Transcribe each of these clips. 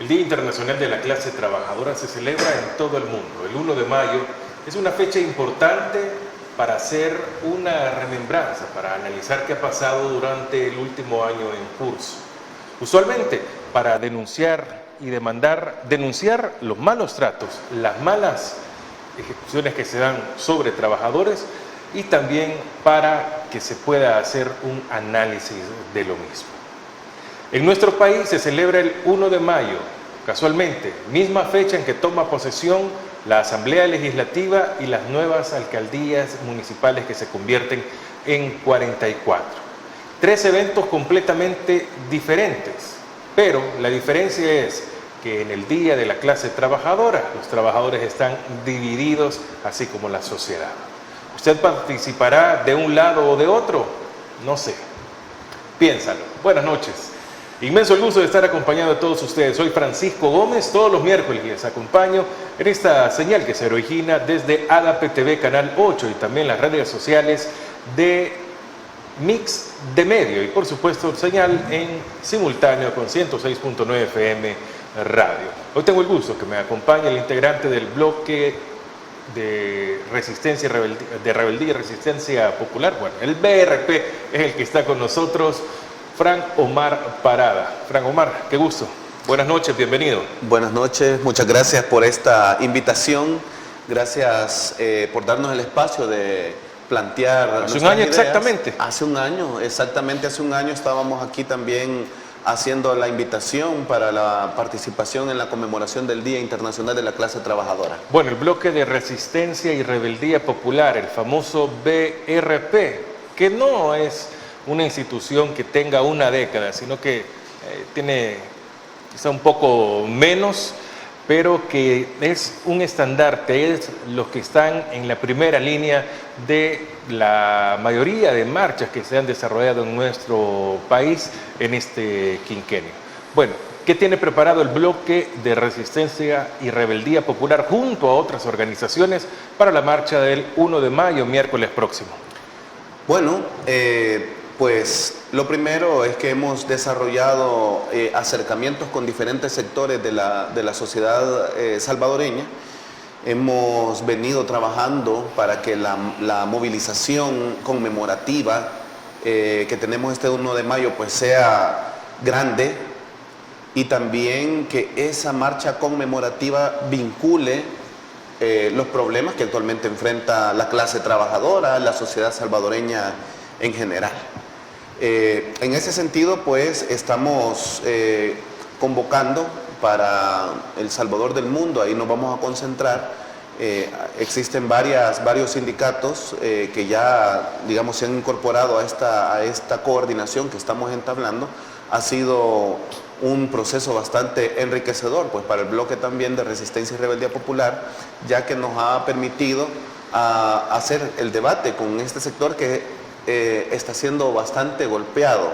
El Día Internacional de la Clase Trabajadora se celebra en todo el mundo. El 1 de mayo es una fecha importante para hacer una remembranza, para analizar qué ha pasado durante el último año en curso. Usualmente para denunciar los malos tratos, las malas ejecuciones que se dan sobre trabajadores y también para que se pueda hacer un análisis de lo mismo. En nuestro país se celebra el 1 de mayo, casualmente, misma fecha en que toma posesión la Asamblea Legislativa y las nuevas alcaldías municipales que se convierten en 44. Tres eventos completamente diferentes, pero la diferencia es que en el Día de la Clase Trabajadora, los trabajadores están divididos, así como la sociedad. ¿Usted participará de un lado o de otro? No sé. Piénsalo. Buenas noches. Inmenso el gusto de estar acompañado de todos ustedes. Soy Francisco Gómez, todos los miércoles les acompaño en esta señal que se origina desde Agape TV Canal 8 y también las redes sociales de Mix de Medio y por supuesto señal en simultáneo con 106.9 FM Radio. Hoy tengo el gusto que me acompañe el integrante del bloque de Resistencia y Rebeldía y Resistencia Popular, bueno, el BRP es el que está con nosotros, Frank Omar Parada. Frank Omar, qué gusto. Buenas noches, bienvenido. Buenas noches, muchas gracias por esta invitación. Gracias por darnos el espacio de plantear. Hace un año ideas. Exactamente. Hace un año estábamos aquí también haciendo la invitación para la participación en la conmemoración del Día Internacional de la Clase Trabajadora. Bueno, el bloque de Resistencia y Rebeldía Popular, el famoso BRP, que no es una institución que tenga una década, sino que tiene quizá un poco menos, pero que es un estandarte, es los que están en la primera línea de la mayoría de marchas que se han desarrollado en nuestro país en este quinquenio. Bueno, ¿qué tiene preparado el bloque de Resistencia y Rebeldía Popular junto a otras organizaciones para la marcha del 1 de mayo, miércoles próximo? Bueno, pues lo primero es que hemos desarrollado acercamientos con diferentes sectores de la sociedad salvadoreña. Hemos venido trabajando para que la movilización conmemorativa que tenemos este 1 de mayo pues sea grande y también que esa marcha conmemorativa vincule los problemas que actualmente enfrenta la clase trabajadora, la sociedad salvadoreña en general. En ese sentido, pues, estamos convocando para El Salvador del Mundo, ahí nos vamos a concentrar. Existen varios sindicatos que ya, digamos, se han incorporado a esta coordinación que estamos entablando. Ha sido un proceso bastante enriquecedor, pues, para el bloque también de Resistencia y Rebeldía Popular, ya que nos ha permitido hacer el debate con este sector que está siendo bastante golpeado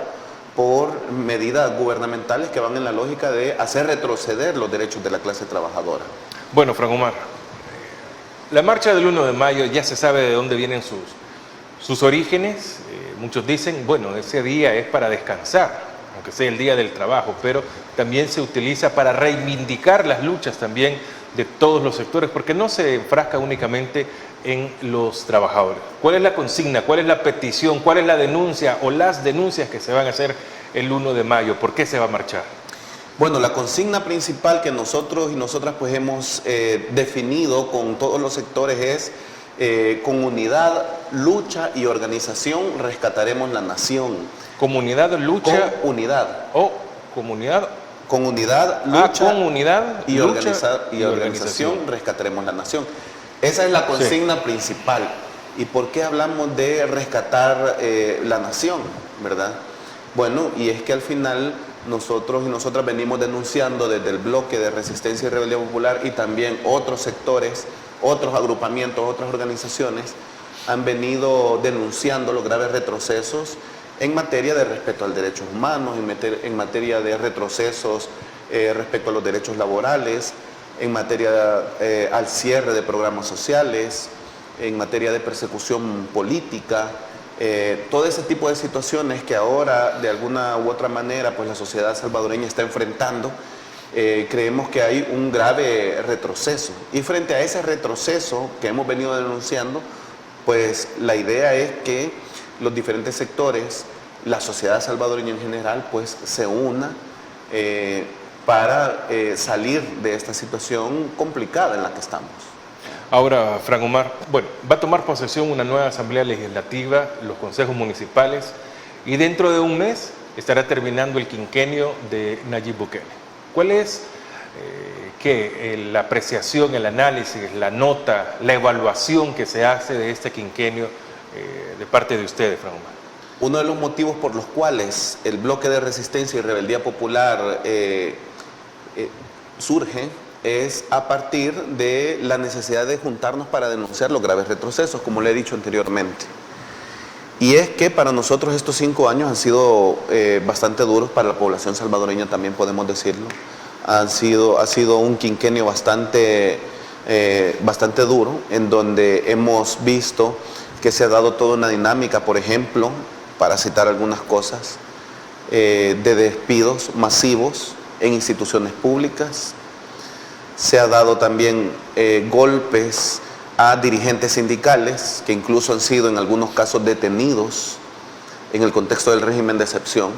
por medidas gubernamentales que van en la lógica de hacer retroceder los derechos de la clase trabajadora. Bueno, Frank Omar, la marcha del 1 de mayo ya se sabe de dónde vienen sus orígenes. Muchos dicen, bueno, ese día es para descansar, aunque sea el día del trabajo, pero también se utiliza para reivindicar las luchas también de todos los sectores, porque no se enfrasca únicamente en los trabajadores. ¿Cuál es la consigna? ¿Cuál es la petición? ¿Cuál es la denuncia o las denuncias que se van a hacer el 1 de mayo? ¿Por qué se va a marchar? Bueno, la consigna principal que nosotros y nosotras pues hemos definido con todos los sectores es con unidad, lucha y organización rescataremos la nación. Comunidad, lucha... Con unidad. Comunidad... Con unidad, lucha con unidad, y lucha organización rescataremos la nación. Esa es la consigna principal. ¿Y por qué hablamos de rescatar la nación, verdad? Bueno, y es que al final nosotros y nosotras venimos denunciando desde el bloque de Resistencia y Rebeldía Popular y también otros sectores, otros agrupamientos, otras organizaciones han venido denunciando los graves retrocesos en materia de respeto al derechos humanos, en materia de retrocesos respecto a los derechos laborales, en materia al cierre de programas sociales, en materia de persecución política, todo ese tipo de situaciones que ahora de alguna u otra manera pues la sociedad salvadoreña está enfrentando creemos que hay un grave retroceso. Y frente a ese retroceso que hemos venido denunciando, pues la idea es que los diferentes sectores, la sociedad salvadoreña en general, pues se una para salir de esta situación complicada en la que estamos. Ahora, Fran Omar, bueno, va a tomar posesión una nueva Asamblea Legislativa, los consejos municipales, y dentro de un mes estará terminando el quinquenio de Nayib Bukele. ¿Cuál es la apreciación, el análisis, la nota, la evaluación que se hace de este quinquenio de parte de ustedes, Fran Omar? Uno de los motivos por los cuales el bloque de resistencia y rebeldía popular surge es a partir de la necesidad de juntarnos para denunciar los graves retrocesos, como le he dicho anteriormente. Y es que para nosotros estos 5 años han sido bastante duros, para la población salvadoreña también podemos decirlo. Ha sido un quinquenio bastante duro, en donde hemos visto que se ha dado toda una dinámica, por ejemplo, para citar algunas cosas, de despidos masivos en instituciones públicas. Se ha dado también golpes a dirigentes sindicales que incluso han sido en algunos casos detenidos en el contexto del régimen de excepción.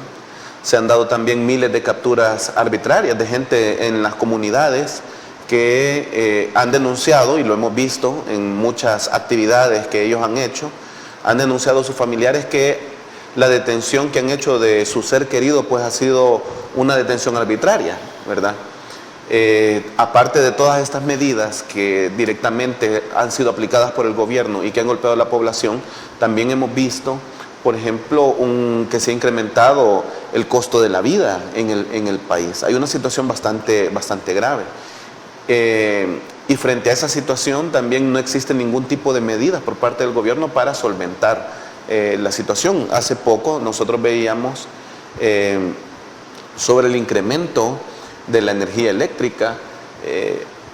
Se han dado también miles de capturas arbitrarias de gente en las comunidades que han denunciado, y lo hemos visto en muchas actividades que ellos han hecho, han denunciado a sus familiares que la detención que han hecho de su ser querido pues ha sido una detención arbitraria, ¿verdad? Aparte de todas estas medidas que directamente han sido aplicadas por el gobierno y que han golpeado a la población, también hemos visto, por ejemplo, que se ha incrementado el costo de la vida en el país. Hay una situación bastante grave. Y frente a esa situación también no existe ningún tipo de medidas por parte del gobierno para solventar la situación. Hace poco nosotros veíamos sobre el incremento de la energía eléctrica,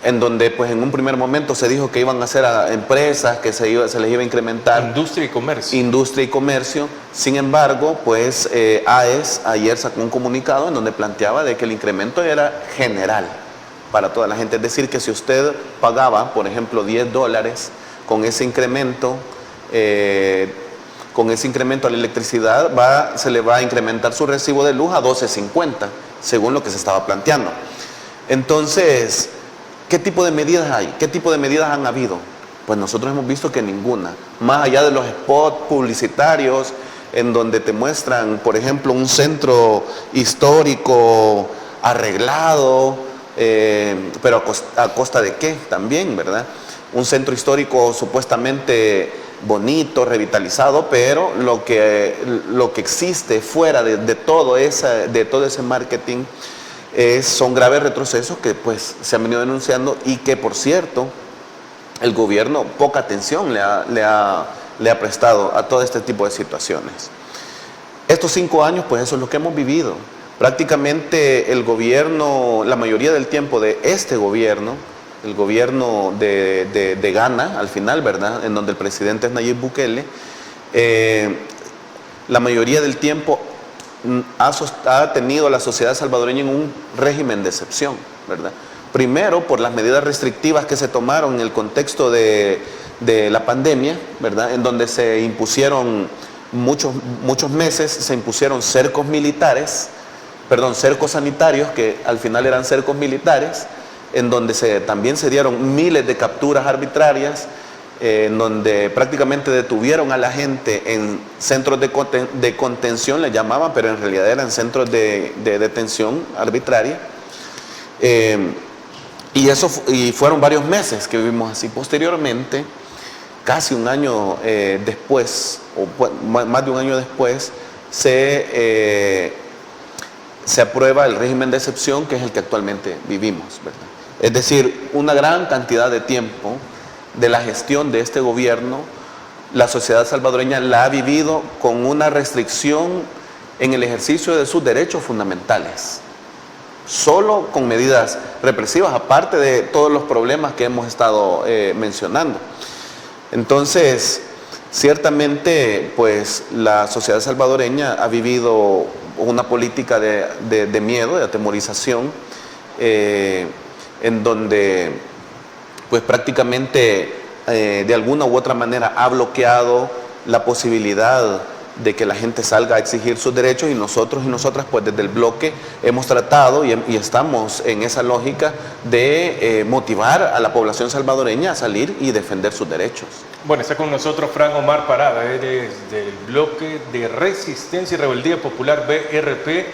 en donde pues en un primer momento se dijo que iban a ser a empresas, que se les iba a incrementar industria y comercio. Industria y comercio. Sin embargo, pues AES ayer sacó un comunicado en donde planteaba de que el incremento era general para toda la gente. Es decir, que si usted pagaba, por ejemplo, $10 con ese incremento a la electricidad, se le va a incrementar su recibo de luz a $12.50, según lo que se estaba planteando. Entonces, ¿qué tipo de medidas hay? ¿Qué tipo de medidas han habido? Pues nosotros hemos visto que ninguna. Más allá de los spots publicitarios en donde te muestran, por ejemplo, un centro histórico arreglado, pero a costa de qué también, ¿verdad? Un centro histórico supuestamente bonito, revitalizado, pero lo que existe fuera de todo ese marketing son graves retrocesos que pues se han venido denunciando, y que, por cierto, el gobierno poca atención le ha prestado a todo este tipo de situaciones. Estos 5 años, pues eso es lo que hemos vivido. Prácticamente el gobierno, la mayoría del tiempo de este gobierno, el gobierno de Ghana, al final, ¿verdad?, en donde el presidente es Nayib Bukele, la mayoría del tiempo ha tenido a la sociedad salvadoreña en un régimen de excepción, ¿verdad? Primero, por las medidas restrictivas que se tomaron en el contexto de la pandemia, ¿verdad?, en donde se impusieron muchos meses, se impusieron cercos sanitarios, que al final eran cercos militares, en donde también se dieron miles de capturas arbitrarias, en donde prácticamente detuvieron a la gente en centros de contención, le llamaban, pero en realidad eran centros de detención arbitraria. Y fueron varios meses que vivimos así. Posteriormente, casi un año después, o más de un año después, se aprueba el régimen de excepción, que es el que actualmente vivimos, ¿verdad? Es decir, una gran cantidad de tiempo de la gestión de este gobierno, la sociedad salvadoreña la ha vivido con una restricción en el ejercicio de sus derechos fundamentales, solo con medidas represivas, aparte de todos los problemas que hemos estado mencionando. Entonces, ciertamente, pues la sociedad salvadoreña ha vivido una política de miedo, de atemorización, en donde pues prácticamente de alguna u otra manera ha bloqueado la posibilidad de que la gente salga a exigir sus derechos, y nosotros y nosotras pues desde el bloque hemos tratado y estamos en esa lógica de motivar a la población salvadoreña a salir y defender sus derechos. Bueno, está con nosotros Fran Omar Parada, del bloque de Resistencia y Rebeldía Popular BRP,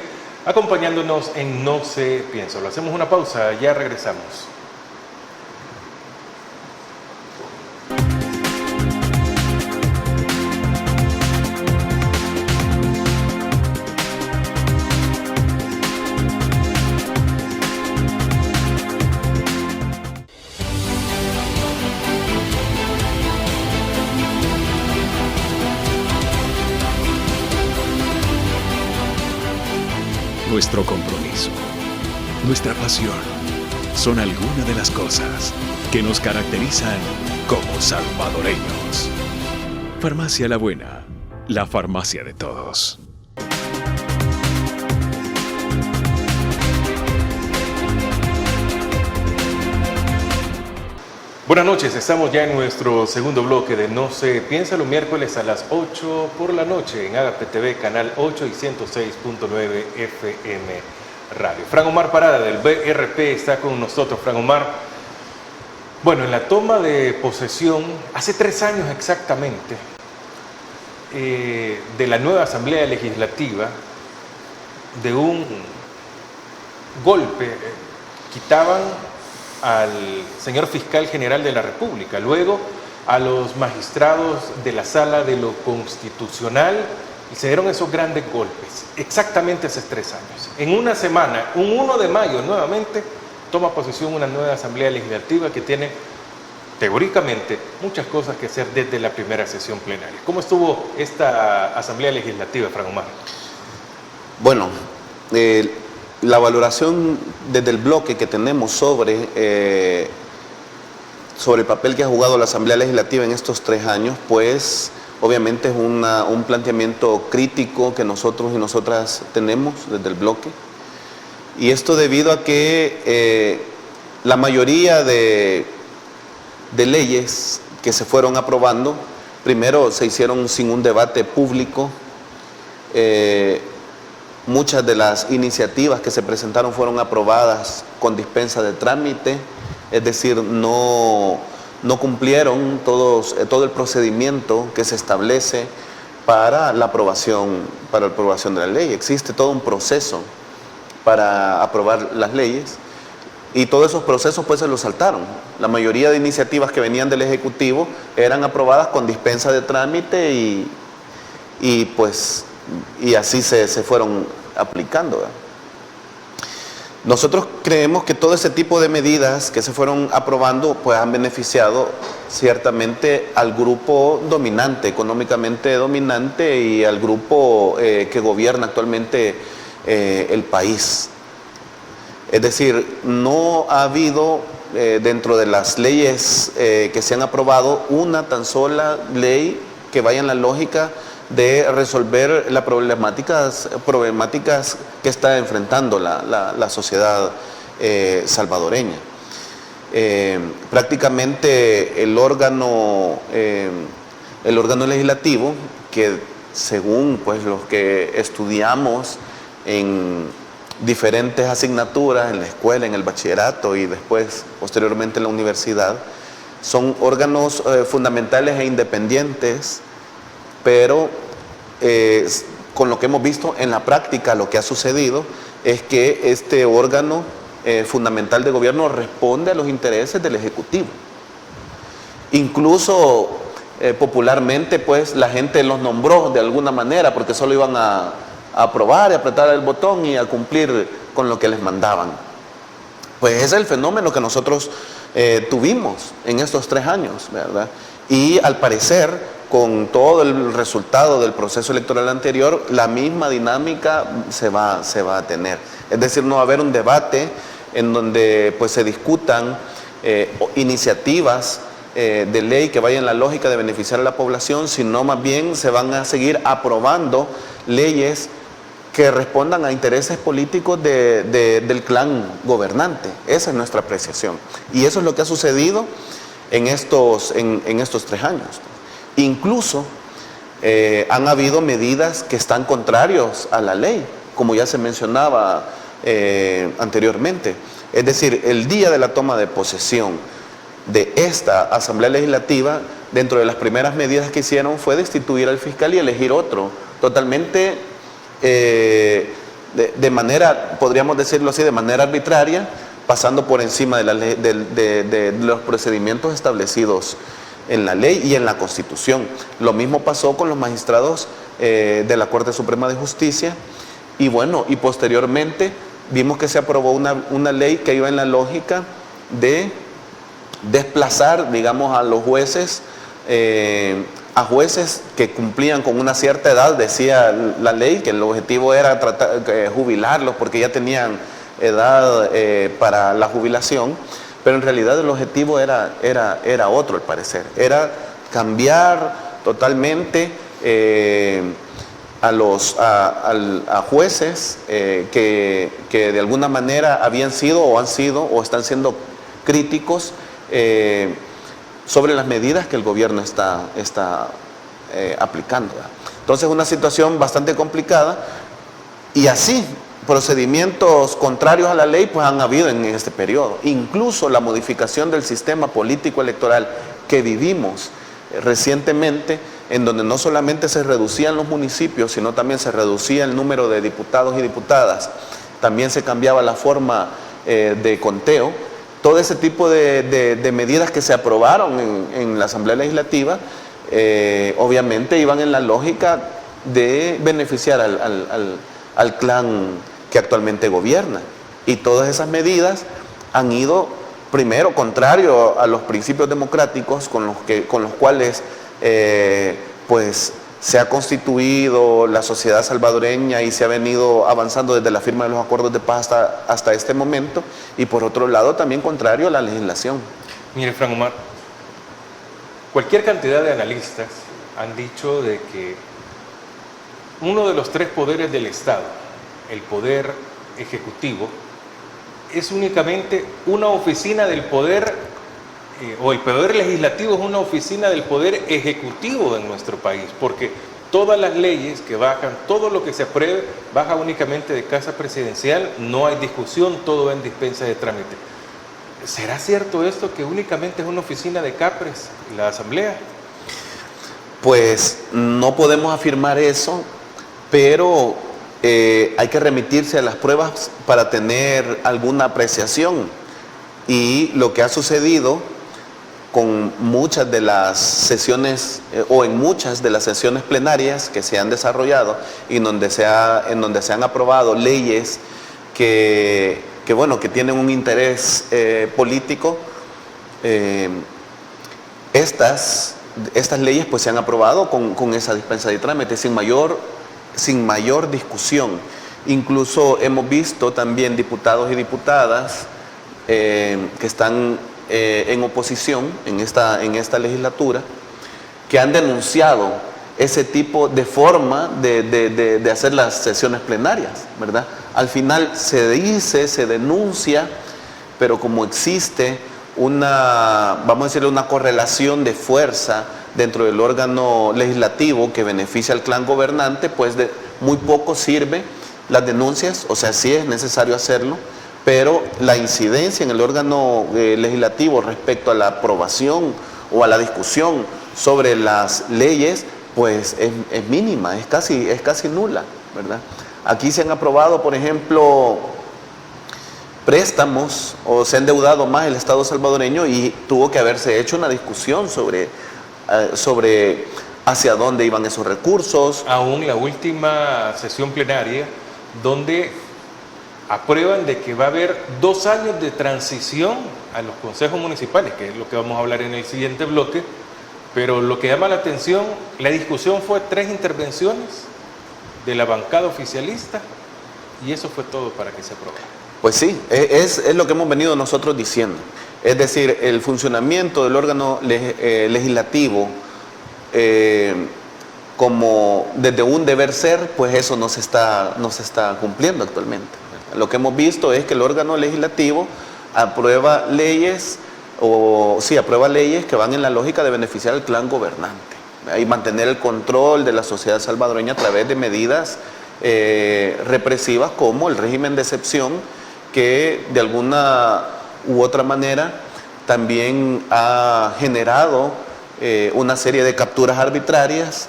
acompañándonos en No se piensa. Lo hacemos una pausa, ya regresamos. Nuestro compromiso, nuestra pasión, son algunas de las cosas que nos caracterizan como salvadoreños. Farmacia La Buena, la farmacia de todos. Buenas noches, estamos ya en nuestro segundo bloque de No se piensa, los miércoles a las 8 por la noche en Agape TV, canal 8 y 106.9 FM Radio. Fran Omar Parada del BRP está con nosotros. Fran Omar, bueno, en la toma de posesión, hace 3 años exactamente, de la nueva Asamblea Legislativa, de un golpe, quitaban al señor fiscal general de la República, luego a los magistrados de la Sala de lo Constitucional, y se dieron esos grandes golpes, exactamente hace 3 años. En una semana, un 1 de mayo, nuevamente toma posesión una nueva Asamblea Legislativa que tiene, teóricamente, muchas cosas que hacer desde la primera sesión plenaria. ¿Cómo estuvo esta Asamblea Legislativa, Fran Omar? Bueno, la valoración desde el bloque que tenemos sobre el papel que ha jugado la Asamblea Legislativa en estos 3 años, pues obviamente es un planteamiento crítico que nosotros y nosotras tenemos desde el bloque. Y esto debido a que la mayoría de leyes que se fueron aprobando, primero se hicieron sin un debate público. Muchas de las iniciativas que se presentaron fueron aprobadas con dispensa de trámite, es decir, no cumplieron todo el procedimiento que se establece para la aprobación de la ley. Existe todo un proceso para aprobar las leyes y todos esos procesos pues se los saltaron. La mayoría de iniciativas que venían del Ejecutivo eran aprobadas con dispensa de trámite y así se fueron aplicando, ¿verdad? Nosotros creemos que todo ese tipo de medidas que se fueron aprobando pues han beneficiado ciertamente al grupo dominante, económicamente dominante, y al grupo que gobierna actualmente el país. Es decir, no ha habido dentro de las leyes que se han aprobado una tan sola ley que vaya en la lógica de resolver las problemáticas que está enfrentando la sociedad salvadoreña. Prácticamente el órgano legislativo, que según pues los que estudiamos en diferentes asignaturas en la escuela, en el bachillerato y después posteriormente en la universidad, son órganos fundamentales e independientes, pero con lo que hemos visto en la práctica, lo que ha sucedido es que este órgano fundamental de gobierno responde a los intereses del Ejecutivo. Incluso popularmente pues la gente los nombró de alguna manera porque solo iban a aprobar y apretar el botón y a cumplir con lo que les mandaban. Pues ese es el fenómeno que nosotros tuvimos en estos 3 años, ¿verdad? Y al parecer, con todo el resultado del proceso electoral anterior, la misma dinámica se va a tener. Es decir, no va a haber un debate en donde pues se discutan iniciativas de ley que vayan en la lógica de beneficiar a la población, sino más bien se van a seguir aprobando leyes que respondan a intereses políticos del clan gobernante. Esa es nuestra apreciación. Y eso es lo que ha sucedido en estos 3 años. Incluso han habido medidas que están contrarios a la ley, como ya se mencionaba anteriormente. Es decir, el día de la toma de posesión de esta Asamblea Legislativa, dentro de las primeras medidas que hicieron fue destituir al fiscal y elegir otro, totalmente de manera, podríamos decirlo así, de manera arbitraria, pasando por encima de los procedimientos establecidos en la ley y en la Constitución. Lo mismo pasó con los magistrados de la Corte Suprema de Justicia, y bueno, y posteriormente vimos que se aprobó una ley que iba en la lógica de desplazar, digamos, a los jueces, a jueces que cumplían con una cierta edad. Decía la ley que el objetivo era jubilarlos porque ya tenían edad para la jubilación, pero en realidad el objetivo era otro, al parecer. Era cambiar totalmente a jueces que de alguna manera habían sido o han sido o están siendo críticos sobre las medidas que el gobierno está aplicando. Entonces, una situación bastante complicada, y así procedimientos contrarios a la ley pues han habido en este periodo. Incluso la modificación del sistema político electoral que vivimos recientemente, en donde no solamente se reducían los municipios, sino también se reducía el número de diputados y diputadas, también se cambiaba la forma de conteo. Todo ese tipo de medidas que se aprobaron en la Asamblea Legislativa, obviamente iban en la lógica de beneficiar al clan que actualmente gobierna. Y todas esas medidas han ido, primero, contrario a los principios democráticos con los cuales pues se ha constituido la sociedad salvadoreña y se ha venido avanzando desde la firma de los acuerdos de paz hasta este momento, y por otro lado también contrario a la legislación. Mire, Frank Omar, cualquier cantidad de analistas han dicho de que uno de los 3 poderes del Estado, el poder ejecutivo, es únicamente una oficina del poder, o el poder legislativo es una oficina del poder ejecutivo de nuestro país, porque todas las leyes que bajan, todo lo que se apruebe, baja únicamente de casa presidencial, no hay discusión, todo va en dispensa de trámite. ¿Será cierto esto, que únicamente es una oficina de Capres la Asamblea? Pues no podemos afirmar eso, pero hay que remitirse a las pruebas para tener alguna apreciación. Y lo que ha sucedido con muchas de las sesiones o en muchas de las sesiones plenarias que se han desarrollado y en donde se han aprobado leyes que tienen un interés político, estas leyes pues se han aprobado con esa dispensa de trámite sin mayor discusión. Incluso hemos visto también diputados y diputadas que están en oposición en esta legislatura, que han denunciado ese tipo de forma de hacer las sesiones plenarias, ¿verdad? Al final se dice, se denuncia, pero como existe vamos a decirle, una correlación de fuerza dentro del órgano legislativo que beneficia al clan gobernante, pues de muy poco sirve las denuncias. O sea, sí es necesario hacerlo, pero la incidencia en el órgano legislativo respecto a la aprobación o a la discusión sobre las leyes, pues es mínima, es casi nula, ¿verdad? Aquí se han aprobado, por ejemplo, préstamos, o se ha endeudado más el Estado salvadoreño, y tuvo que haberse hecho una discusión sobre hacia dónde iban esos recursos. Aún la última sesión plenaria, donde aprueban de que va a haber 2 años de transición a los consejos municipales, que es lo que vamos a hablar en el siguiente bloque, pero lo que llama la atención, la discusión fue 3 intervenciones de la bancada oficialista, y eso fue todo para que se aprobara. Pues sí, es lo que hemos venido nosotros diciendo. Es decir, el funcionamiento del órgano legislativo como desde un deber ser, pues eso no se está cumpliendo actualmente. Lo que hemos visto es que el órgano legislativo aprueba leyes que van en la lógica de beneficiar al clan gobernante y mantener el control de la sociedad salvadoreña a través de medidas represivas como el régimen de excepción, que de alguna u otra manera también ha generado una serie de capturas arbitrarias,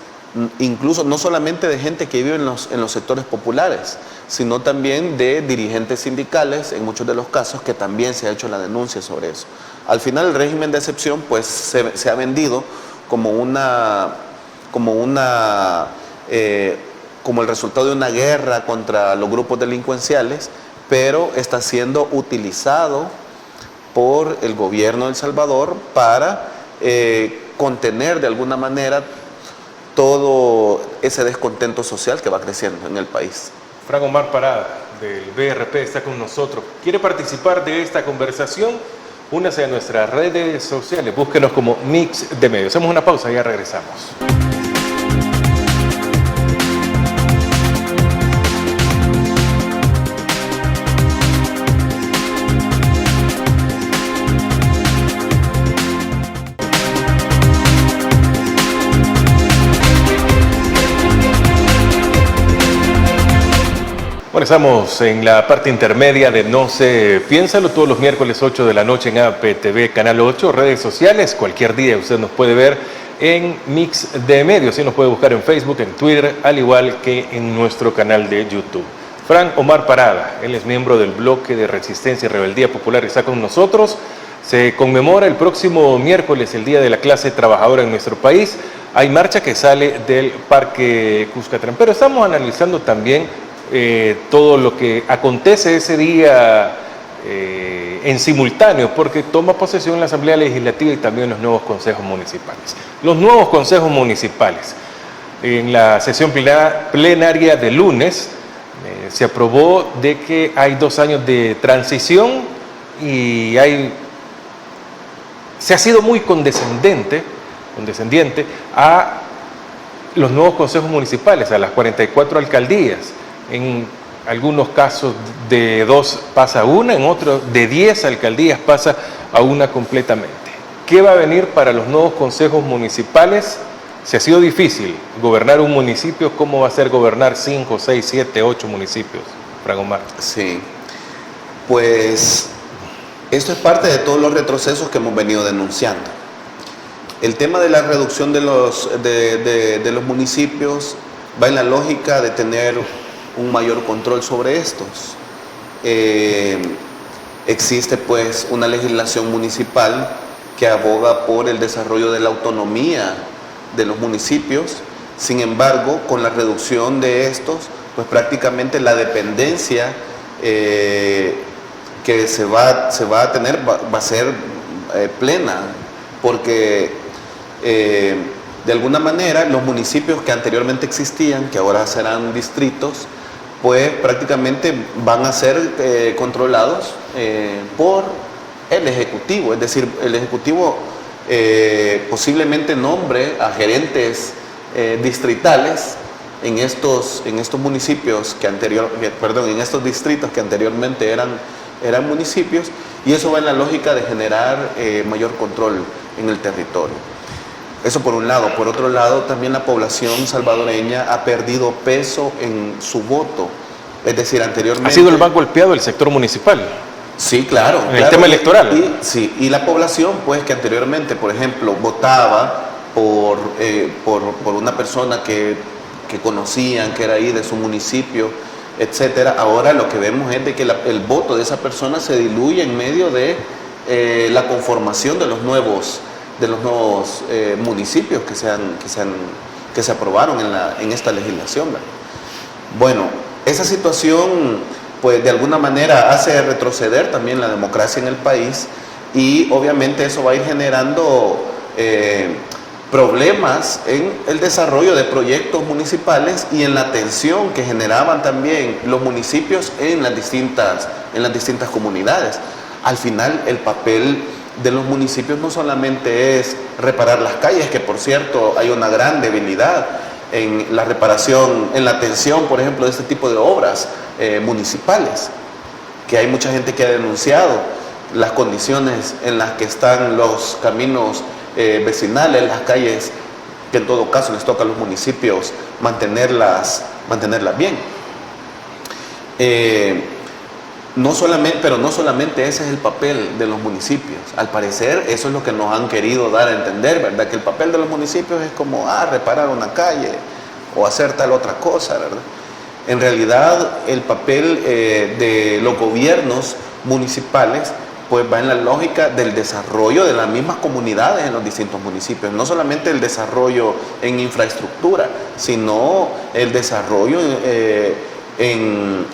incluso no solamente de gente que vive en los sectores populares, sino también de dirigentes sindicales, en muchos de los casos que también se ha hecho la denuncia sobre eso. Al final el régimen de excepción pues se ha vendido como el resultado de una guerra contra los grupos delincuenciales, pero está siendo utilizado por el gobierno de El Salvador para contener de alguna manera todo ese descontento social que va creciendo en el país. Frank Omar Parada, del BRP, está con nosotros. ¿Quiere participar de esta conversación? Únase a nuestras redes sociales, búsquenos como Mix de Medios. Hacemos una pausa y ya regresamos. Bueno, estamos en la parte intermedia de No sé, piénsalo, todos los miércoles 8 de la noche en APTV Canal 8, redes sociales, cualquier día usted nos puede ver en Mix de Medios, y nos puede buscar en Facebook, en Twitter, al igual que en nuestro canal de YouTube. Frank Omar Parada, él es miembro del bloque de Resistencia y Rebeldía Popular, está con nosotros. Se conmemora el próximo miércoles el Día de la Clase Trabajadora en nuestro país. Hay marcha que sale del Parque Cuscatlán, pero estamos analizando también todo lo que acontece ese día en simultáneo, porque toma posesión la Asamblea Legislativa y también los nuevos consejos municipales. Los nuevos consejos municipales, en la sesión plenaria de lunes, se aprobó de que hay 2 años de transición y se ha sido muy condescendiente a los nuevos consejos municipales, a las 44 alcaldías. En algunos casos de 2 pasa a 1, en otros de 10 alcaldías pasa a 1 completamente. ¿Qué va a venir para los nuevos consejos municipales? Si ha sido difícil gobernar un municipio, ¿cómo va a ser gobernar 5, 6, 7, 8 municipios? Frank Omar. Sí, pues esto es parte de todos los retrocesos que hemos venido denunciando. El tema de la reducción de los municipios va en la lógica de tener un mayor control sobre estos. Existe pues una legislación municipal que aboga por el desarrollo de la autonomía de los municipios. Sin embargo, con la reducción de estos, pues prácticamente la dependencia que se va a tener va a ser plena, porque de alguna manera los municipios que anteriormente existían, que ahora serán distritos, pues prácticamente van a ser controlados por el Ejecutivo. Es decir, el Ejecutivo posiblemente nombre a gerentes distritales en estos municipios en estos distritos que anteriormente eran municipios, y eso va en la lógica de generar mayor control en el territorio. Eso por un lado. Por otro lado, también la población salvadoreña ha perdido peso en su voto. Es decir, anteriormente... ¿Ha sido el más golpeado el sector municipal? Sí, claro. En el tema electoral. Y la población, pues, que anteriormente, por ejemplo, votaba por una persona que conocían, que era ahí de su municipio, etcétera, ahora lo que vemos es de que el voto de esa persona se diluye en medio de la conformación de los nuevos municipios que se aprobaron en esta legislación, ¿verdad? Bueno, esa situación pues de alguna manera hace retroceder también la democracia en el país, y obviamente eso va a ir generando problemas en el desarrollo de proyectos municipales y en la atención que generaban también los municipios en las distintas comunidades. Al final, el papel de los municipios no solamente es reparar las calles, que por cierto hay una gran debilidad en la reparación, en la atención, por ejemplo, de este tipo de obras municipales, que hay mucha gente que ha denunciado las condiciones en las que están los caminos vecinales, las calles, que en todo caso les toca a los municipios mantenerlas bien. Pero no solamente ese es el papel de los municipios. Al parecer eso es lo que nos han querido dar a entender, ¿verdad? Que el papel de los municipios es como reparar una calle o hacer tal otra cosa, ¿verdad? En realidad el papel de los gobiernos municipales pues va en la lógica del desarrollo de las mismas comunidades en los distintos municipios, no solamente el desarrollo en infraestructura, sino el desarrollo en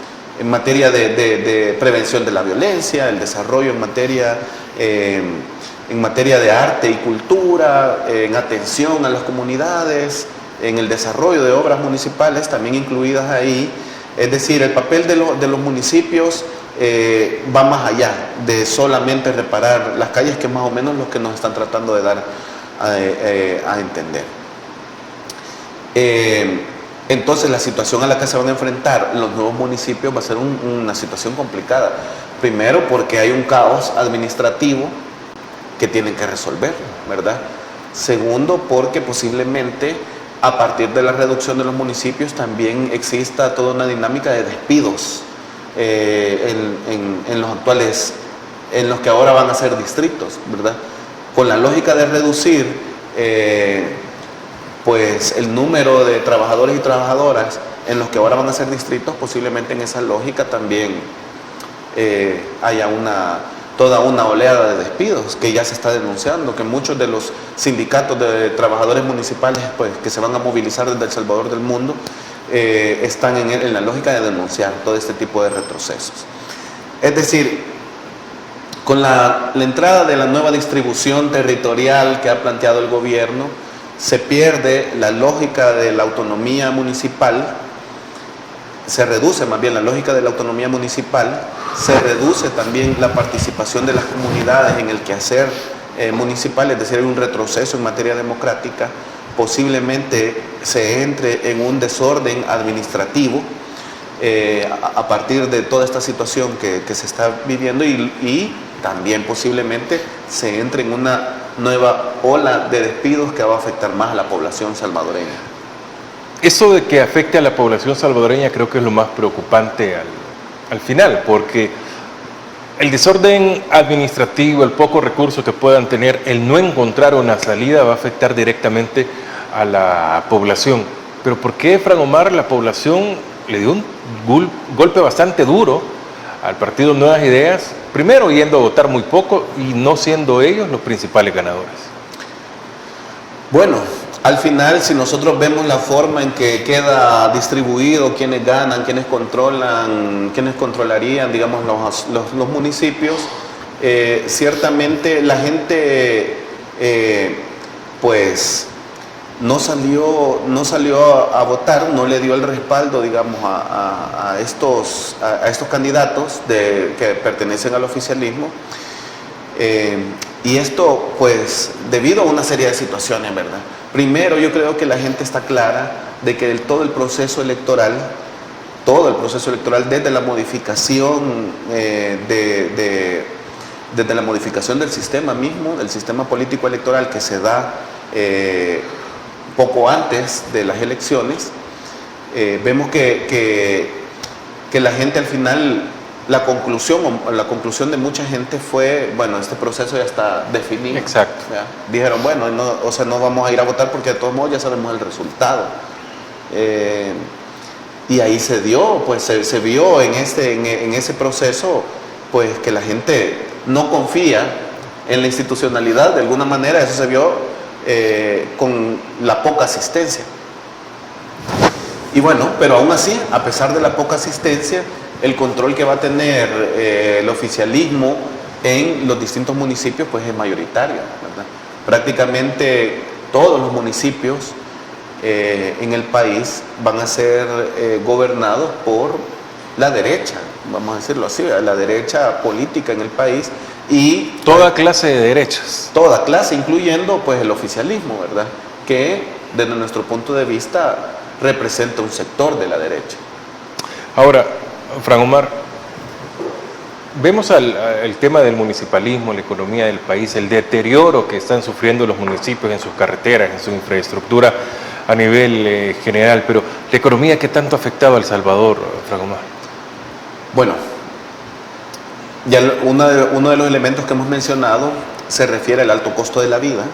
materia de prevención de la violencia, el desarrollo en materia de arte y cultura, en atención a las comunidades, en el desarrollo de obras municipales también incluidas ahí. Es decir, el papel de los municipios va más allá de solamente reparar las calles, que es más o menos lo que nos están tratando de dar a entender. Entonces la situación a la que se van a enfrentar los nuevos municipios va a ser una situación complicada. Primero porque hay un caos administrativo que tienen que resolver, ¿verdad? Segundo porque posiblemente a partir de la reducción de los municipios también exista toda una dinámica de despidos en los actuales, en los que ahora van a ser distritos, ¿verdad? Con la lógica de reducir pues el número de trabajadores y trabajadoras en los que ahora van a ser distritos, posiblemente en esa lógica también haya toda una oleada de despidos que ya se está denunciando, que muchos de los sindicatos de trabajadores municipales pues, que se van a movilizar desde El Salvador del mundo están en la lógica de denunciar todo este tipo de retrocesos. Es decir, con la entrada de la nueva distribución territorial que ha planteado el gobierno, se pierde la lógica de la autonomía municipal, se reduce más bien la lógica de la autonomía municipal, se reduce también la participación de las comunidades en el quehacer municipal, es decir, hay un retroceso en materia democrática, posiblemente se entre en un desorden administrativo a partir de toda esta situación que se está viviendo y también posiblemente se entre en una nueva ola de despidos que va a afectar más a la población salvadoreña. Eso de que afecte a la población salvadoreña creo que es lo más preocupante al final, porque el desorden administrativo, el poco recurso que puedan tener, el no encontrar una salida va a afectar directamente a la población. Pero ¿por qué, Fran Omar, la población le dio un golpe bastante duro al partido Nuevas Ideas? Primero yendo a votar muy poco y no siendo ellos los principales ganadores. Bueno, al final, si nosotros vemos la forma en que queda distribuido quiénes ganan, quiénes controlan, quiénes controlarían, digamos, los municipios, ciertamente la gente, pues, no salió a votar, no le dio el respaldo, digamos, a estos candidatos que pertenecen al oficialismo. Y esto, pues, debido a una serie de situaciones, ¿verdad? Primero, yo creo que la gente está clara de que todo el proceso electoral, desde la modificación desde la modificación del sistema mismo, del sistema político electoral que se da poco antes de las elecciones, vemos que la gente al final, la conclusión de mucha gente fue, bueno, este proceso ya está definido. Exacto. ¿Ya? Dijeron, bueno, no vamos a ir a votar porque de todos modos ya sabemos el resultado. Y ahí se dio, pues se vio en ese proceso, pues que la gente no confía en la institucionalidad, de alguna manera eso se vio con la poca asistencia. Y bueno, pero aún así, a pesar de la poca asistencia, el control que va a tener el oficialismo en los distintos municipios pues es mayoritario, ¿verdad? Prácticamente todos los municipios en el país van a ser gobernados por la derecha, vamos a decirlo así, la derecha política en el país. Y toda clase de derechas. Toda clase, incluyendo pues el oficialismo, ¿verdad? Que desde nuestro punto de vista, representa un sector de la derecha. Ahora, Fran Omar, vemos el tema del municipalismo, la economía del país, el deterioro que están sufriendo los municipios en sus carreteras, en su infraestructura a nivel general, pero la economía, ¿qué tanto ha afectado a El Salvador, Fran Omar? Bueno, ya uno de los elementos que hemos mencionado se refiere al alto costo de la vida,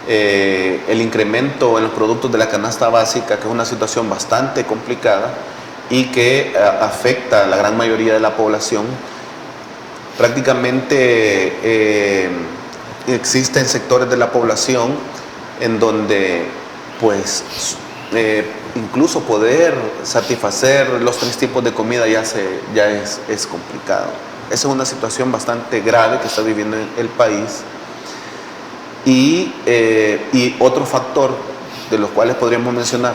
el incremento en los productos de la canasta básica, que es una situación bastante complicada y que afecta a la gran mayoría de la población. Prácticamente existen sectores de la población en donde pues incluso poder satisfacer los 3 tipos de comida ya es complicado. Esa es una situación bastante grave que está viviendo el país. Y otro factor de los cuales podríamos mencionar,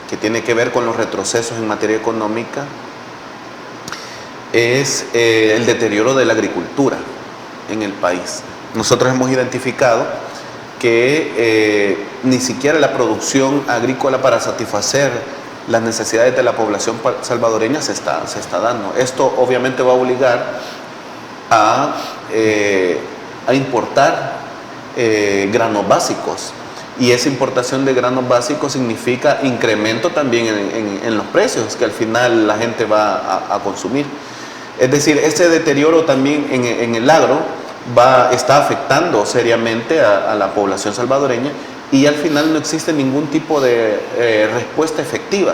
que tiene que ver con los retrocesos en materia económica, es el deterioro de la agricultura en el país. Nosotros hemos identificado que ni siquiera la producción agrícola para satisfacer las necesidades de la población salvadoreña se está dando. Esto obviamente va a obligar a importar granos básicos, y esa importación de granos básicos significa incremento también en los precios que al final la gente va a consumir. Es decir, ese deterioro también en el agro está afectando seriamente a la población salvadoreña, y al final no existe ningún tipo de respuesta efectiva.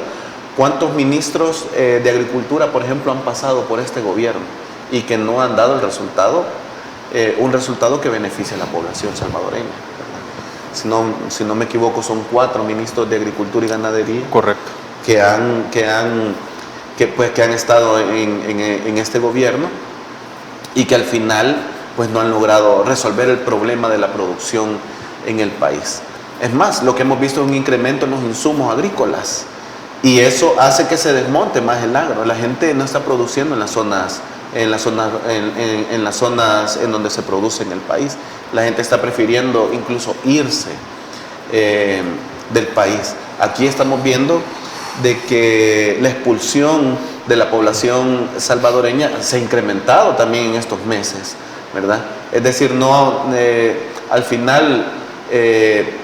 ¿Cuántos ministros de Agricultura, por ejemplo, han pasado por este gobierno y que no han dado el resultado? Un resultado que beneficia a la población salvadoreña, ¿verdad? Si no me equivoco, son 4 ministros de Agricultura y Ganadería. Correcto. Que han estado en este gobierno, y que al final pues no han logrado resolver el problema de la producción en el país. Es más, lo que hemos visto es un incremento en los insumos agrícolas, y eso hace que se desmonte más el agro. La gente no está produciendo en las zonas en donde se produce en el país. La gente está prefiriendo incluso irse del país. Aquí estamos viendo de que la expulsión de la población salvadoreña se ha incrementado también en estos meses, ¿verdad? Es decir, al final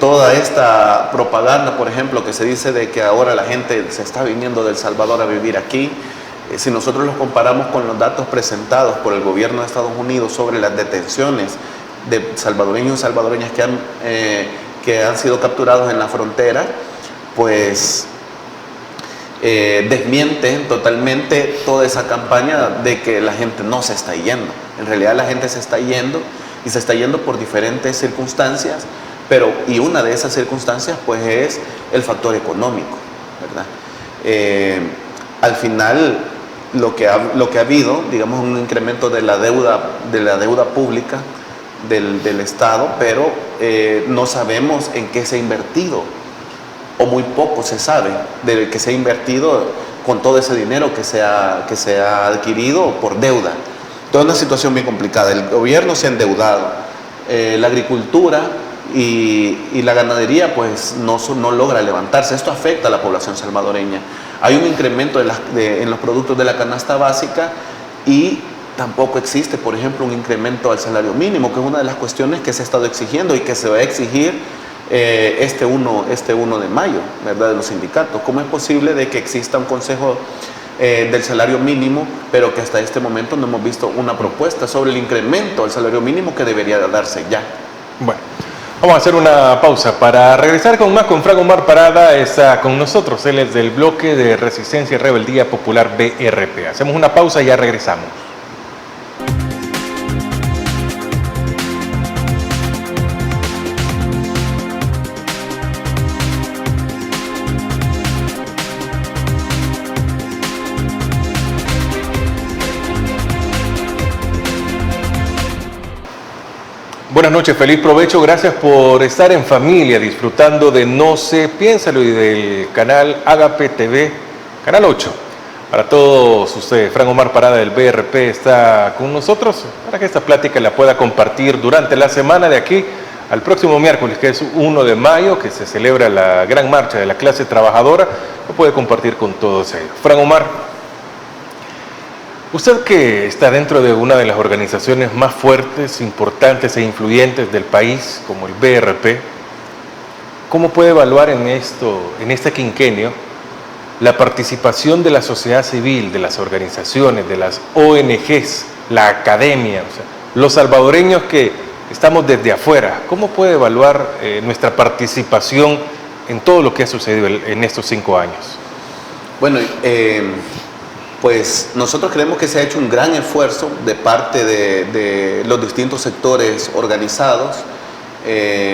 toda esta propaganda, por ejemplo, que se dice de que ahora la gente se está viniendo de El Salvador a vivir aquí, si nosotros los comparamos con los datos presentados por el gobierno de Estados Unidos sobre las detenciones de salvadoreños y salvadoreñas que han sido capturados en la frontera, pues desmienten totalmente toda esa campaña de que la gente no se está yendo. En realidad la gente se está yendo, y se está yendo por diferentes circunstancias, y una de esas circunstancias pues es el factor económico, ¿verdad? Al final lo que ha habido, digamos, un incremento de la deuda pública del Estado, pero no sabemos en qué se ha invertido, o muy poco se sabe de que se ha invertido con todo ese dinero que se ha adquirido por deuda. Toda una situación bien complicada. El gobierno se ha endeudado, la agricultura y la ganadería pues no logra levantarse. Esto afecta a la población salvadoreña. Hay un incremento en los productos de la canasta básica, y tampoco existe, por ejemplo, un incremento al salario mínimo, que es una de las cuestiones que se ha estado exigiendo y que se va a exigir este 1 de mayo, ¿verdad?, de los sindicatos. ¿Cómo es posible de que exista un consejo del salario mínimo, pero que hasta este momento no hemos visto una propuesta sobre el incremento al salario mínimo que debería darse ya? Bueno, vamos a hacer una pausa para regresar con más con Fran Omar Parada. Está con nosotros, él es del bloque de Resistencia y Rebeldía Popular BRP. Hacemos una pausa y ya regresamos. Buenas noches, feliz provecho, gracias por estar en familia disfrutando de No Se Piénsalo y del canal Agape TV, canal 8. Para todos ustedes, Fran Omar Parada del BRP está con nosotros para que esta plática la pueda compartir durante la semana de aquí al próximo miércoles, que es 1 de mayo, que se celebra la gran marcha de la clase trabajadora, lo puede compartir con todos ellos. Fran Omar, usted que está dentro de una de las organizaciones más fuertes, importantes e influyentes del país, como el BRP, ¿cómo puede evaluar en este quinquenio la participación de la sociedad civil, de las organizaciones, de las ONGs, la academia, o sea, los salvadoreños que estamos desde afuera? ¿Cómo puede evaluar nuestra participación en todo lo que ha sucedido en estos 5 años? Bueno, pues nosotros creemos que se ha hecho un gran esfuerzo de parte de los distintos sectores organizados,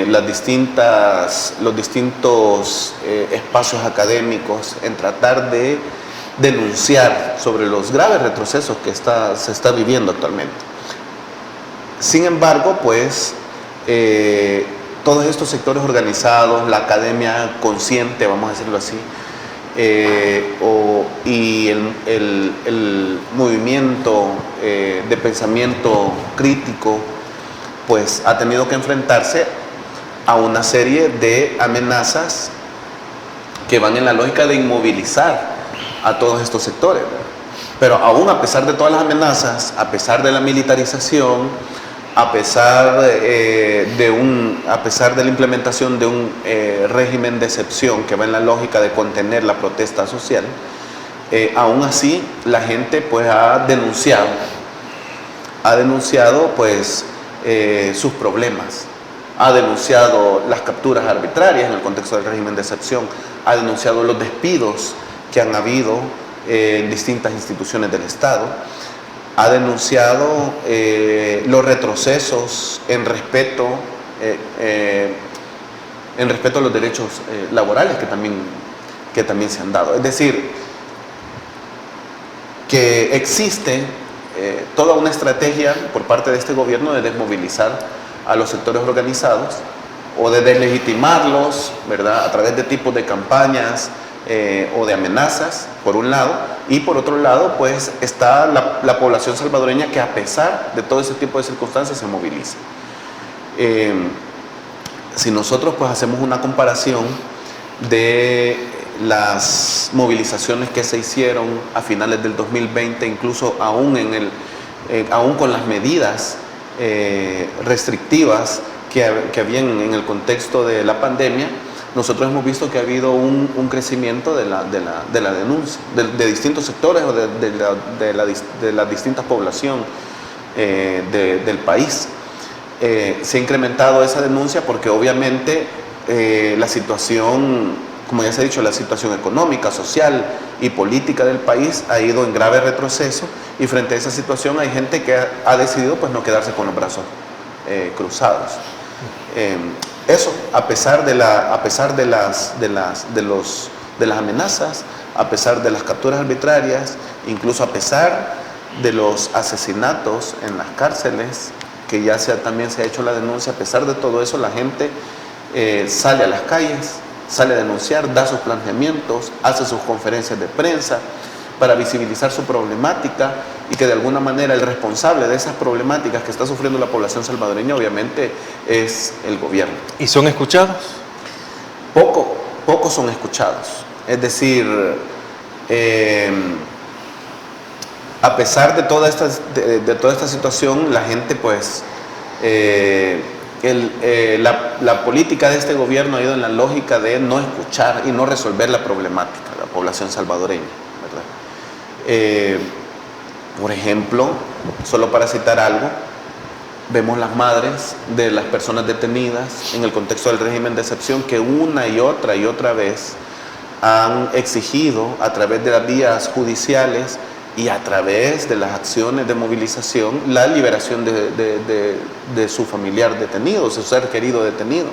los distintos espacios académicos en tratar de denunciar sobre los graves retrocesos que se está viviendo actualmente. Sin embargo, pues todos estos sectores organizados, la academia consciente, vamos a decirlo así, y el movimiento de pensamiento crítico, pues ha tenido que enfrentarse a una serie de amenazas que van en la lógica de inmovilizar a todos estos sectores, ¿verdad? Pero aún a pesar de todas las amenazas, a pesar de la militarización, a pesar de la implementación de un régimen de excepción que va en la lógica de contener la protesta social, aún así la gente pues ha denunciado pues sus problemas, ha denunciado las capturas arbitrarias en el contexto del régimen de excepción, ha denunciado los despidos que han habido en distintas instituciones del Estado, ha denunciado los retrocesos en respeto a los derechos laborales que también se han dado. Es decir, que existe toda una estrategia por parte de este gobierno de desmovilizar a los sectores organizados o de deslegitimarlos, ¿verdad?, a través de tipos de campañas o de amenazas, por un lado, y por otro lado, pues está la población salvadoreña que a pesar de todo ese tipo de circunstancias se moviliza. Si nosotros pues hacemos una comparación de las movilizaciones que se hicieron a finales del 2020, incluso aún con las medidas restrictivas que habían en el contexto de la pandemia, nosotros hemos visto que ha habido un crecimiento de la denuncia de distintos sectores o de la distinta población del país. Se ha incrementado esa denuncia porque obviamente la situación, como ya se ha dicho, la situación económica, social y política del país ha ido en grave retroceso, y frente a esa situación hay gente que ha decidido pues no quedarse con los brazos cruzados. Eso, a pesar de las amenazas, a pesar de las capturas arbitrarias, incluso a pesar de los asesinatos en las cárceles, que ya también se ha hecho la denuncia, a pesar de todo eso, la gente sale a las calles, sale a denunciar, da sus planteamientos, hace sus conferencias de prensa para visibilizar su problemática, y que de alguna manera el responsable de esas problemáticas que está sufriendo la población salvadoreña obviamente es el gobierno. ¿Y son escuchados? Pocos son escuchados. Es decir, a pesar de toda esta situación, la gente pues la política de este gobierno ha ido en la lógica de no escuchar y no resolver la problemática de la población salvadoreña, ¿verdad? Por ejemplo, solo para citar algo, vemos las madres de las personas detenidas en el contexto del régimen de excepción que una y otra vez han exigido a través de las vías judiciales y a través de las acciones de movilización la liberación de su familiar detenido, su ser querido detenido.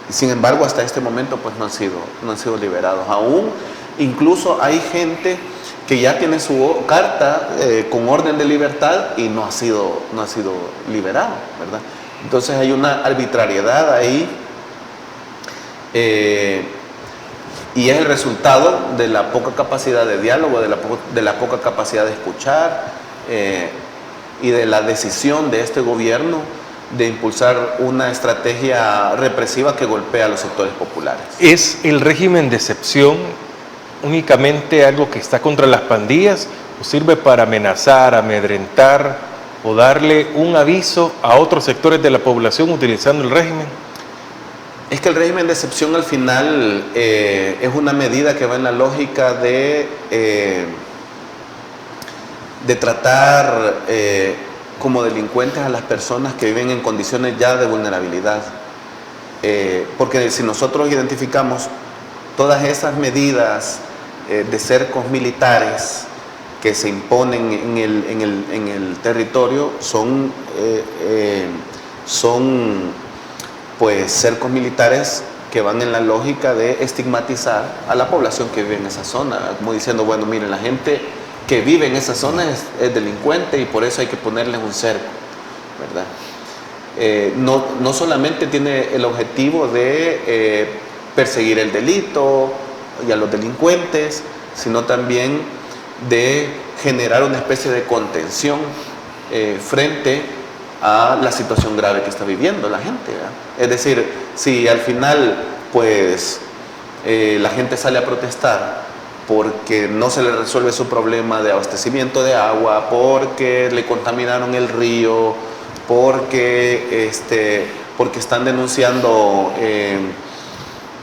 Y sin embargo, hasta este momento pues no han sido liberados. Aún incluso hay gente que ya tiene su carta con orden de libertad y no ha sido liberado, ¿verdad? Entonces hay una arbitrariedad ahí, y es el resultado de la poca capacidad de diálogo, de la poca capacidad de escuchar, y de la decisión de este gobierno de impulsar una estrategia represiva que golpea a los sectores populares. ¿Es el régimen de excepción únicamente algo que está contra las pandillas o sirve para amenazar, amedrentar o darle un aviso a otros sectores de la población utilizando el régimen? Es que el régimen de excepción al final es una medida que va en la lógica de tratar como delincuentes a las personas que viven en condiciones ya de vulnerabilidad. Porque si nosotros identificamos todas esas medidas de cercos militares que se imponen en el territorio, son pues cercos militares que van en la lógica de estigmatizar a la población que vive en esa zona, como diciendo, bueno, miren, la gente que vive en esa zona es delincuente y por eso hay que ponerles un cerco, ¿verdad? No solamente tiene el objetivo de perseguir el delito y a los delincuentes, sino también de generar una especie de contención frente a la situación grave que está viviendo la gente, ¿verdad? Es decir, si al final pues la gente sale a protestar porque no se le resuelve su problema de abastecimiento de agua, porque le contaminaron el río, porque están denunciando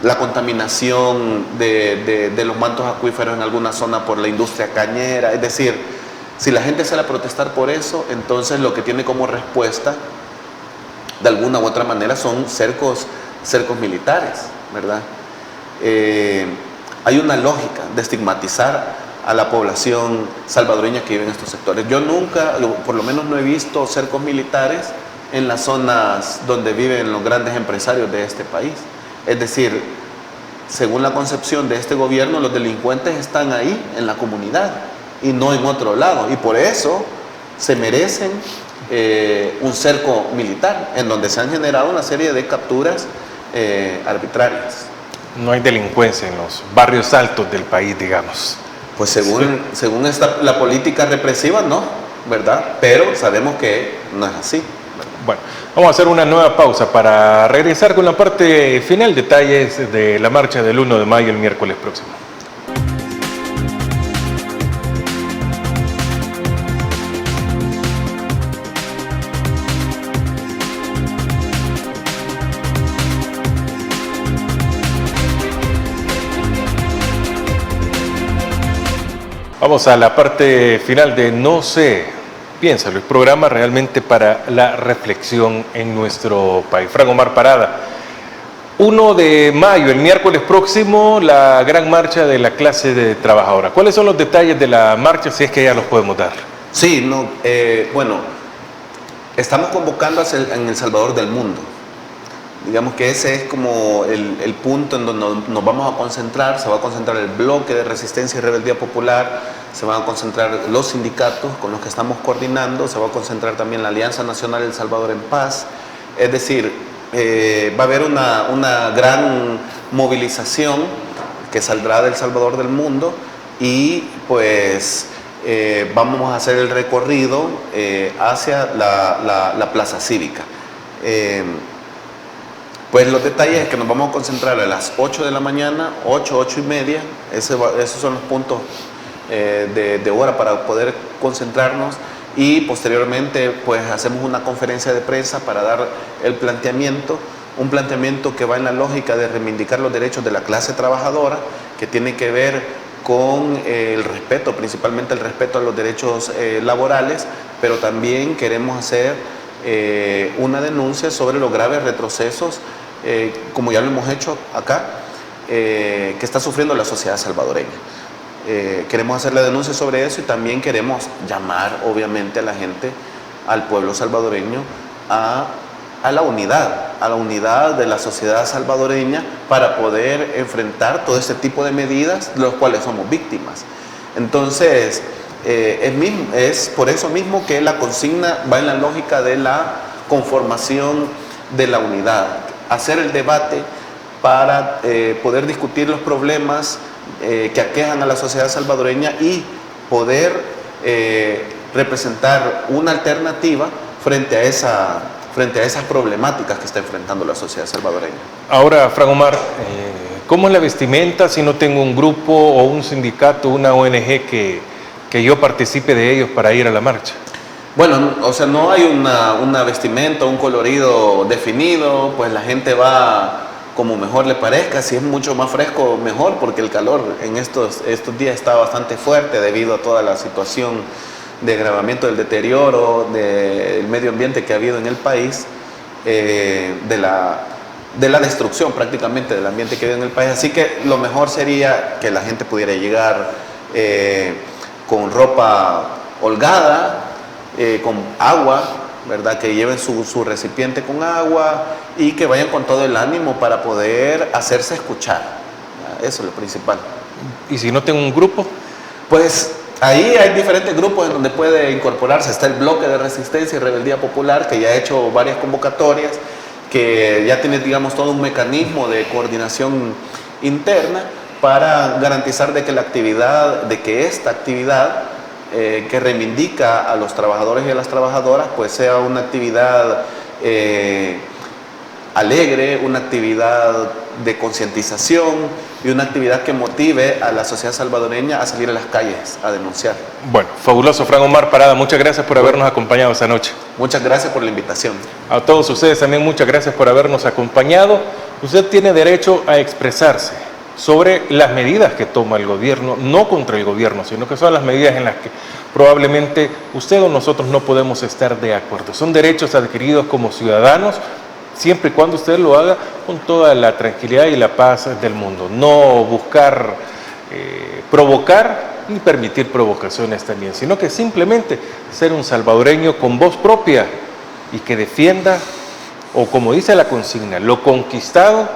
la contaminación de los mantos acuíferos en alguna zona por la industria cañera. Es decir, si la gente sale a protestar por eso, entonces lo que tiene como respuesta, de alguna u otra manera, son cercos militares, ¿verdad? Hay una lógica de estigmatizar a la población salvadoreña que vive en estos sectores. Yo nunca, por lo menos no he visto cercos militares en las zonas donde viven los grandes empresarios de este país. Es decir, según la concepción de este gobierno, los delincuentes están ahí, en la comunidad, y no en otro lado. Y por eso se merecen un cerco militar, en donde se han generado una serie de capturas arbitrarias. No hay delincuencia en los barrios altos del país, digamos. Pues según la política represiva, no, ¿verdad? Pero sabemos que no es así. Bueno, vamos a hacer una nueva pausa para regresar con la parte final, detalles de la marcha del 1 de mayo el miércoles próximo. Vamos a la parte final de No sé, piénsalo, el programa realmente para la reflexión en nuestro país. Frank Omar Parada, 1 de mayo, el miércoles próximo, la gran marcha de la clase de trabajadora. ¿Cuáles son los detalles de la marcha, si es que ya los podemos dar? Sí, bueno, estamos convocando en El Salvador del mundo. Digamos que ese es como el punto en donde nos vamos a concentrar. Se va a concentrar el bloque de resistencia y rebeldía popular, se van a concentrar los sindicatos con los que estamos coordinando, se va a concentrar también la Alianza Nacional El Salvador en Paz. Es decir, va a haber una gran movilización que saldrá del Salvador del mundo y pues vamos a hacer el recorrido hacia la plaza cívica. Pues los detalles es que nos vamos a concentrar a las 8 de la mañana, 8 y media, esos son los puntos de hora para poder concentrarnos, y posteriormente pues hacemos una conferencia de prensa para dar el planteamiento, un planteamiento que va en la lógica de reivindicar los derechos de la clase trabajadora, que tiene que ver con el respeto, principalmente el respeto a los derechos laborales, pero también queremos hacer una denuncia sobre los graves retrocesos, como ya lo hemos hecho acá, que está sufriendo la sociedad salvadoreña. Queremos hacer la denuncia sobre eso y también queremos llamar obviamente a la gente, al pueblo salvadoreño, a la unidad de la sociedad salvadoreña para poder enfrentar todo este tipo de medidas de los cuales somos víctimas. Entonces, es por eso mismo que la consigna va en la lógica de la conformación de la unidad, hacer el debate para poder discutir los problemas que aquejan a la sociedad salvadoreña y poder representar una alternativa frente a frente a esas problemáticas que está enfrentando la sociedad salvadoreña. Ahora, Fran Omar, ¿cómo es la vestimenta si no tengo un grupo o un sindicato, una ONG que yo participe de ellos para ir a la marcha? Bueno, o sea, no hay una vestimenta, un colorido definido, pues la gente va como mejor le parezca. Si es mucho más fresco, mejor, porque el calor en estos días está bastante fuerte debido a toda la situación de agravamiento del deterioro del medio ambiente que ha habido en el país, de la destrucción prácticamente del ambiente que ha habido en el país. Así que lo mejor sería que la gente pudiera llegar con ropa holgada, con agua, ¿verdad? Que lleven su recipiente con agua y que vayan con todo el ánimo para poder hacerse escuchar. Eso es lo principal. ¿Y si no tengo un grupo? Pues ahí hay diferentes grupos en donde puede incorporarse. Está el Bloque de Resistencia y Rebeldía Popular, que ya ha hecho varias convocatorias, que ya tiene, digamos, todo un mecanismo de coordinación interna para garantizar de que esta actividad que reivindica a los trabajadores y a las trabajadoras, pues sea una actividad alegre, una actividad de concientización y una actividad que motive a la sociedad salvadoreña a salir a las calles a denunciar. Bueno, fabuloso, Fran Omar Parada, muchas gracias por habernos acompañado esta noche. Muchas gracias por la invitación. A todos ustedes también muchas gracias por habernos acompañado. Usted tiene derecho a expresarse sobre las medidas que toma el gobierno, no contra el gobierno, sino que son las medidas en las que probablemente usted o nosotros no podemos estar de acuerdo. Son derechos adquiridos como ciudadanos, siempre y cuando usted lo haga con toda la tranquilidad y la paz del mundo. No buscar provocar ni permitir provocaciones también, sino que simplemente ser un salvadoreño con voz propia y que defienda, o como dice la consigna, lo conquistado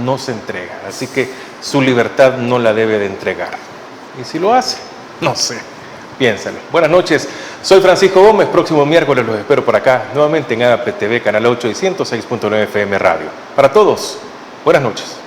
no se entrega. Así que su libertad no la debe de entregar. Y si lo hace, no sé, piénsalo. Buenas noches, soy Francisco Gómez. Próximo miércoles los espero por acá, nuevamente en APTV, Canal 8 y 106.9 FM Radio. Para todos, buenas noches.